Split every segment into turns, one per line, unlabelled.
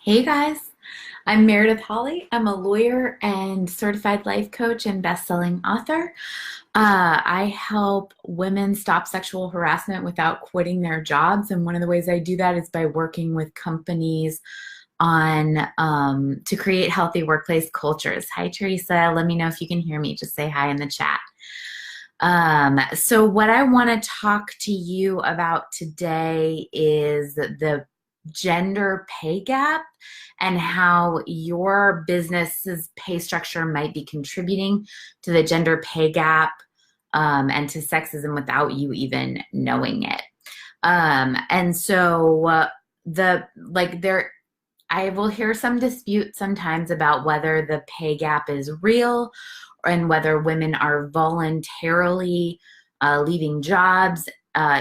Hey guys, I'm Meredith Holly. I'm a lawyer and certified life coach and best-selling author. I help women stop sexual harassment without quitting their jobs, and one of the ways I do that is by working with companies on to create healthy workplace cultures. Hi, Teresa. Let me know if you can hear me. Just say hi in the chat. So what I want to talk to you about today is the gender pay gap and how your business's pay structure might be contributing to the gender pay gap and to sexism without you even knowing it. And so the like there I will hear some dispute sometimes about whether the pay gap is real and whether women are voluntarily leaving jobs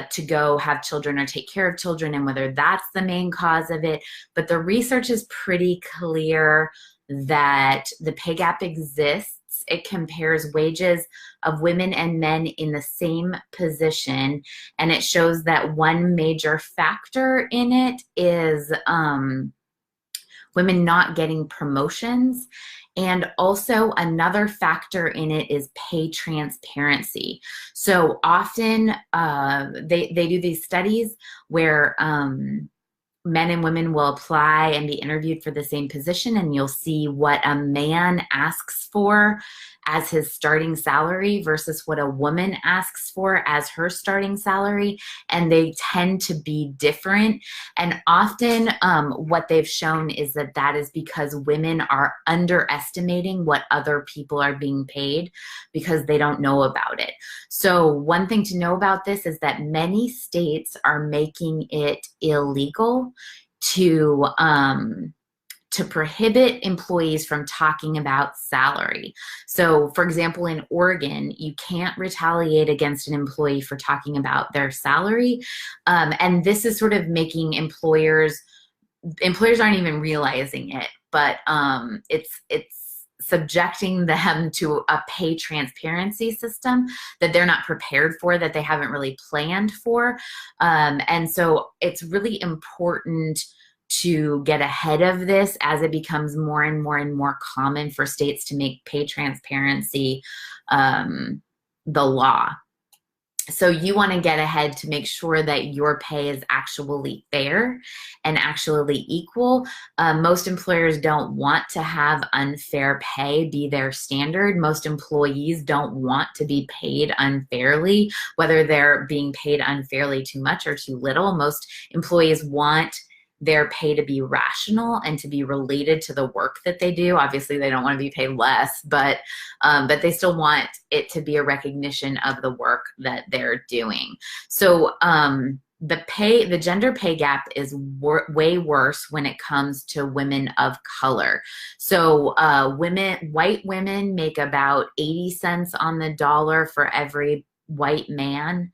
to go have children or take care of children, and whether that's the main cause of it. But the research is pretty clear that the pay gap exists. It compares wages of women and men in the same position, and it shows that one major factor in it is women not getting promotions. And also another factor in it is pay transparency. So often they do these studies where men and women will apply and be interviewed for the same position, and you'll see what a man asks for as his starting salary versus what a woman asks for as her starting salary, and they tend to be different. And often what they've shown is that that is because women are underestimating what other people are being paid because they don't know about it. So one thing to know about this is that many states are making it illegal to prohibit employees from talking about salary. So, for example, in Oregon, you can't retaliate against an employee for talking about their salary, and this is sort of making employers aren't even realizing it, but it's subjecting them to a pay transparency system that they're not prepared for, that they haven't really planned for. And so it's really important to get ahead of this as it becomes more and more and more common for states to make pay transparency the law. So you want to get ahead to make sure that your pay is actually fair and actually equal. Most employers don't want to have unfair pay be their standard. Most employees don't want to be paid unfairly, whether they're being paid unfairly too much or too little. Most employees want their pay to be rational and to be related to the work that they do. Obviously, they don't want to be paid less, but they still want it to be a recognition of the work that they're doing. So the gender pay gap is way worse when it comes to women of color. So white women make about 80 cents on the dollar for every white man.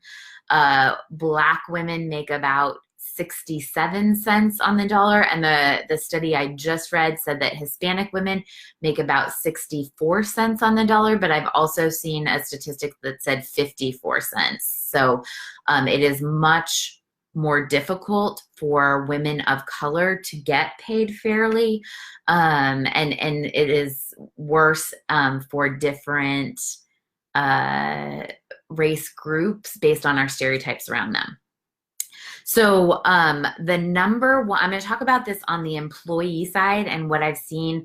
Black women make about 67 cents on the dollar. And the study I just read said that Hispanic women make about 64 cents on the dollar, but I've also seen a statistic that said 54 cents. So it is much more difficult for women of color to get paid fairly. And it is worse for different race groups based on our stereotypes around them. So the number one, I'm going to talk about this on the employee side and what I've seen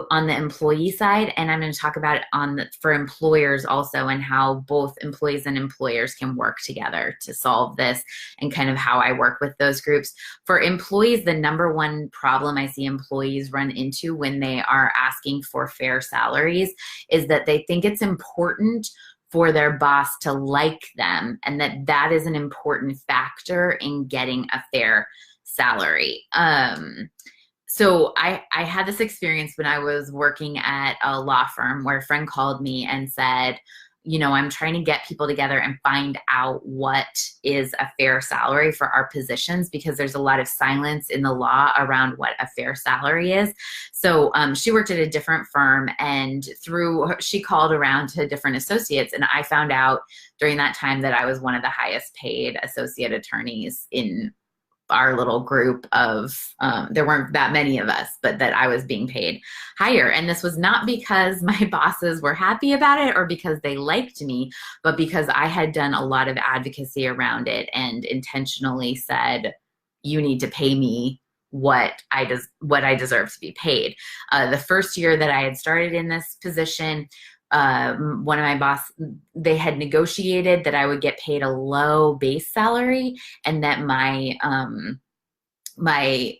on the employee side, and I'm going to talk about it for employers also, and how both employees and employers can work together to solve this, and kind of how I work with those groups. For employees, the number one problem I see employees run into when they are asking for fair salaries is that they think it's important for their boss to like them, and that is an important factor in getting a fair salary. So I had this experience when I was working at a law firm where a friend called me and said, I'm trying to get people together and find out what is a fair salary for our positions, because there's a lot of silence in the law around what a fair salary is. So she worked at a different firm, and she called around to different associates, and I found out during that time that I was one of the highest paid associate attorneys in our little group of, there weren't that many of us, but that I was being paid higher. And this was not because my bosses were happy about it or because they liked me, but because I had done a lot of advocacy around it and intentionally said, you need to pay me what I deserve to be paid. The first year that I had started in this position, one of my boss, they had negotiated that I would get paid a low base salary and that my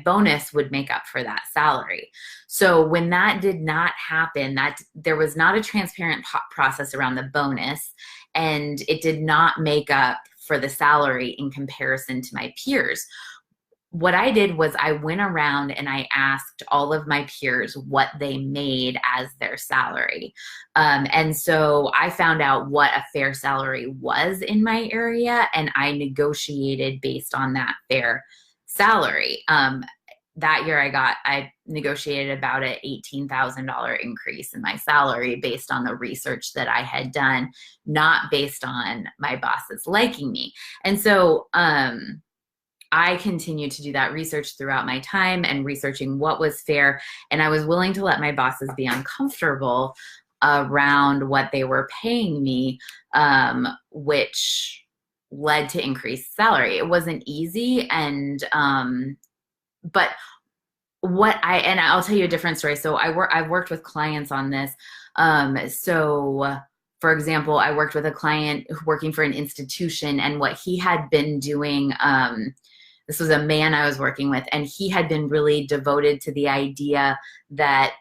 bonus would make up for that salary. So when that did not happen, that there was not a transparent process around the bonus, and it did not make up for the salary in comparison to my peers. What I did was I went around and I asked all of my peers what they made as their salary. And so I found out what a fair salary was in my area, and I negotiated based on that fair salary. That year I negotiated about an $18,000 increase in my salary based on the research that I had done, not based on my bosses liking me. And so, I continued to do that research throughout my time and researching what was fair. And I was willing to let my bosses be uncomfortable around what they were paying me, which led to increased salary. It wasn't easy. But and I'll tell you a different story. So I've worked with clients on this. For example, I worked with a client working for an institution, and what he had been doing, this was a man I was working with, and he had been really devoted to the idea that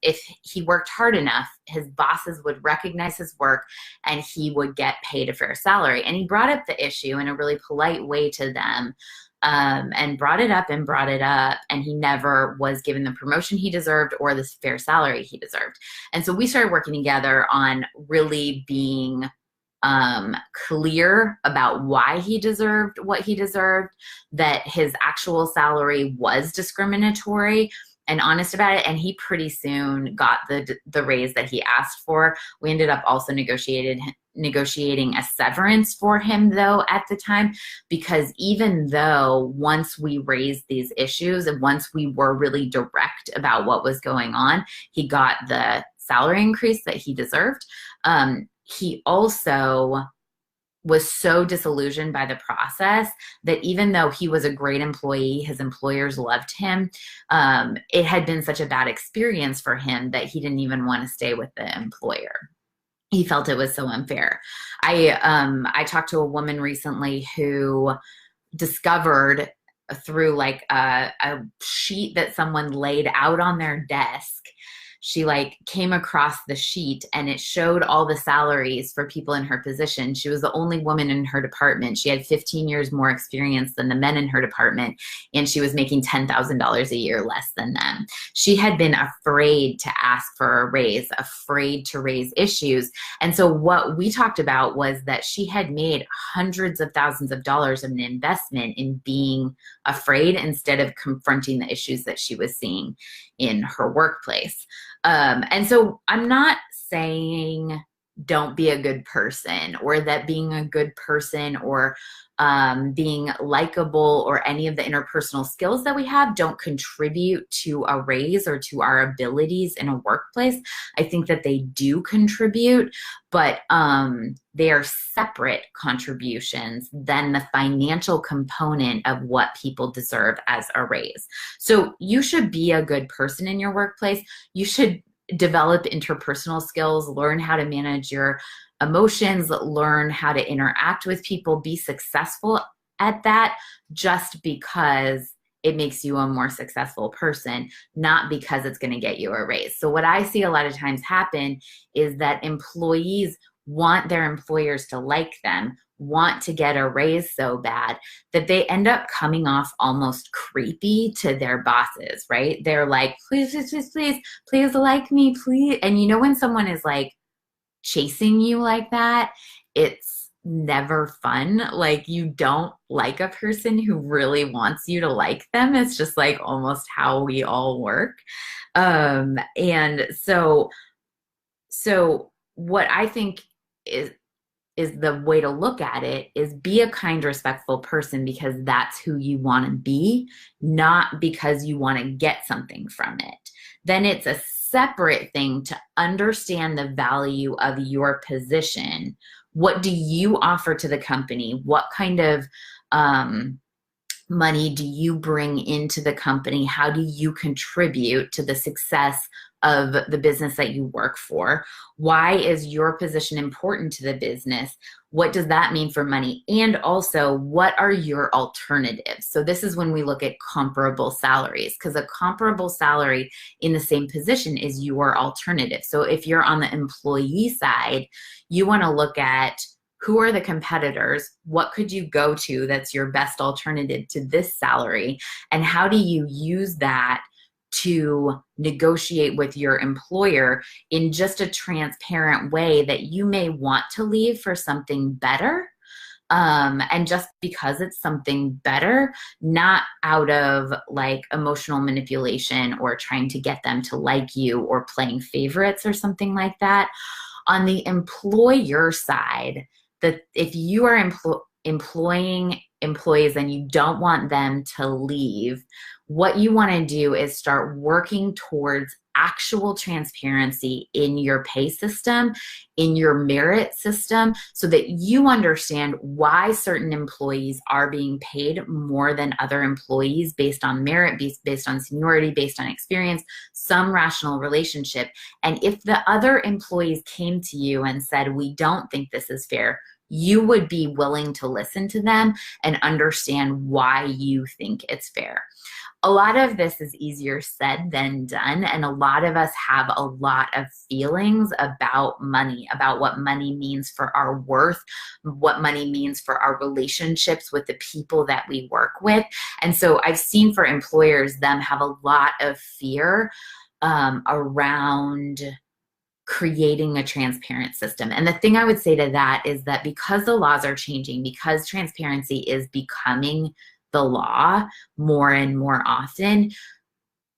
if he worked hard enough, his bosses would recognize his work and he would get paid a fair salary. And he brought up the issue in a really polite way to them, and brought it up, and he never was given the promotion he deserved or the fair salary he deserved. And so we started working together on really being clear about why he deserved what he deserved, that his actual salary was discriminatory, and honest about it. And he pretty soon got the raise that he asked for. We ended up also negotiating a severance for him, though, at the time, because even though once we raised these issues and once we were really direct about what was going on, he got the salary increase that he deserved. He also was so disillusioned by the process that even though he was a great employee, his employers loved him, it had been such a bad experience for him that he didn't even want to stay with the employer. He felt it was so unfair. I talked to a woman recently who discovered through like a sheet that someone laid out on their desk. She came across the sheet and it showed all the salaries for people in her position. She was the only woman in her department. She had 15 years more experience than the men in her department, and she was making $10,000 a year less than them. She had been afraid to ask for a raise, afraid to raise issues. And so what we talked about was that she had made hundreds of thousands of dollars in an investment in being afraid instead of confronting the issues that she was seeing in her workplace. And so I'm not saying don't be a good person, or that being a good person or being likable or any of the interpersonal skills that we have don't contribute to a raise or to our abilities in a workplace. I think that they do contribute, but they are separate contributions than the financial component of what people deserve as a raise. So you should be a good person in your workplace. You should develop interpersonal skills, learn how to manage your emotions, learn how to interact with people, be successful at that, just because it makes you a more successful person, not because it's going to get you a raise. So what I see a lot of times happen is that employees want their employers to like them, want to get a raise so bad that they end up coming off almost creepy to their bosses, right? They're like, please, please, please, please, please like me, please. And you know, when someone is like chasing you like that, it's never fun. Like, you don't like a person who really wants you to like them. It's just like almost how we all work. And so what I think is the way to look at it is be a kind, respectful person because that's who you want to be, not because you want to get something from it. Then it's a separate thing to understand the value of your position. What do you offer to the company? What kind of money do you bring into the company? How do you contribute to the success of the business that you work for? Why is your position important to the business? What does that mean for money? And also, what are your alternatives? So this is when we look at comparable salaries, because a comparable salary in the same position is your alternative. So if you're on the employee side, you want to look at who are the competitors? What could you go to that's your best alternative to this salary? And how do you use that to negotiate with your employer in just a transparent way that you may want to leave for something better? And just because it's something better, not out of like emotional manipulation or trying to get them to like you or playing favorites or something like that. On the employer side, that if you are employing employees and you don't want them to leave, what you want to do is start working towards actual transparency in your pay system, in your merit system, so that you understand why certain employees are being paid more than other employees based on merit, based on seniority, based on experience, some rational relationship. And if the other employees came to you and said, we don't think this is fair, you would be willing to listen to them and understand why you think it's fair. A lot of this is easier said than done, and a lot of us have a lot of feelings about money, about what money means for our worth, what money means for our relationships with the people that we work with. And so I've seen for employers them have a lot of fear around creating a transparent system. And the thing I would say to that is that because the laws are changing, because transparency is becoming the law more and more often,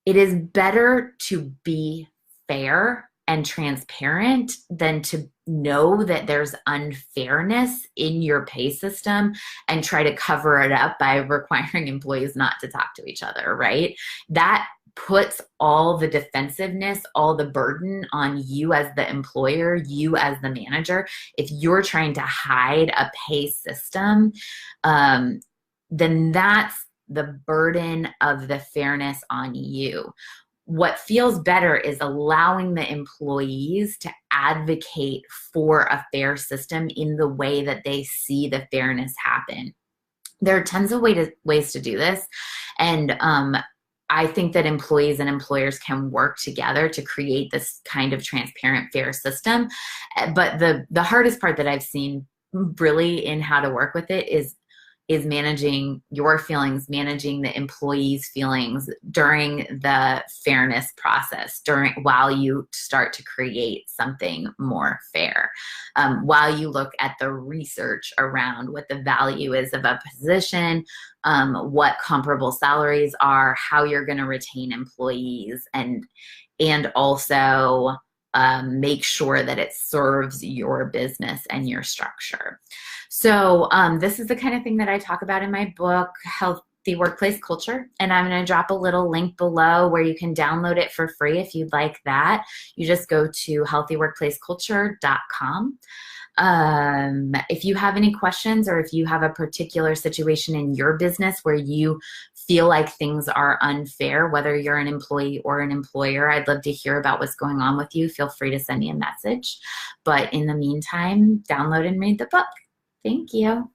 it is better to be fair and transparent than to know that there's unfairness in your pay system and try to cover it up by requiring employees not to talk to each other, right? That puts all the defensiveness, all the burden on you as the employer, you as the manager. If you're trying to hide a pay system, then that's the burden of the fairness on you. What feels better is allowing the employees to advocate for a fair system in the way that they see the fairness happen. There are tons of ways to do this. And I think that employees and employers can work together to create this kind of transparent, fair system. But the hardest part that I've seen really in how to work with it is managing your feelings, managing the employees' feelings during the fairness process, while you start to create something more fair, while you look at the research around what the value is of a position, what comparable salaries are, how you're going to retain employees, and also make sure that it serves your business and your structure. So this is the kind of thing that I talk about in my book, Healthy Workplace Culture. And I'm going to drop a little link below where you can download it for free if you'd like that. You just go to healthyworkplaceculture.com. If you have any questions, or if you have a particular situation in your business where you feel like things are unfair, whether you're an employee or an employer, I'd love to hear about what's going on with you. Feel free to send me a message. But in the meantime, download and read the book. Thank you.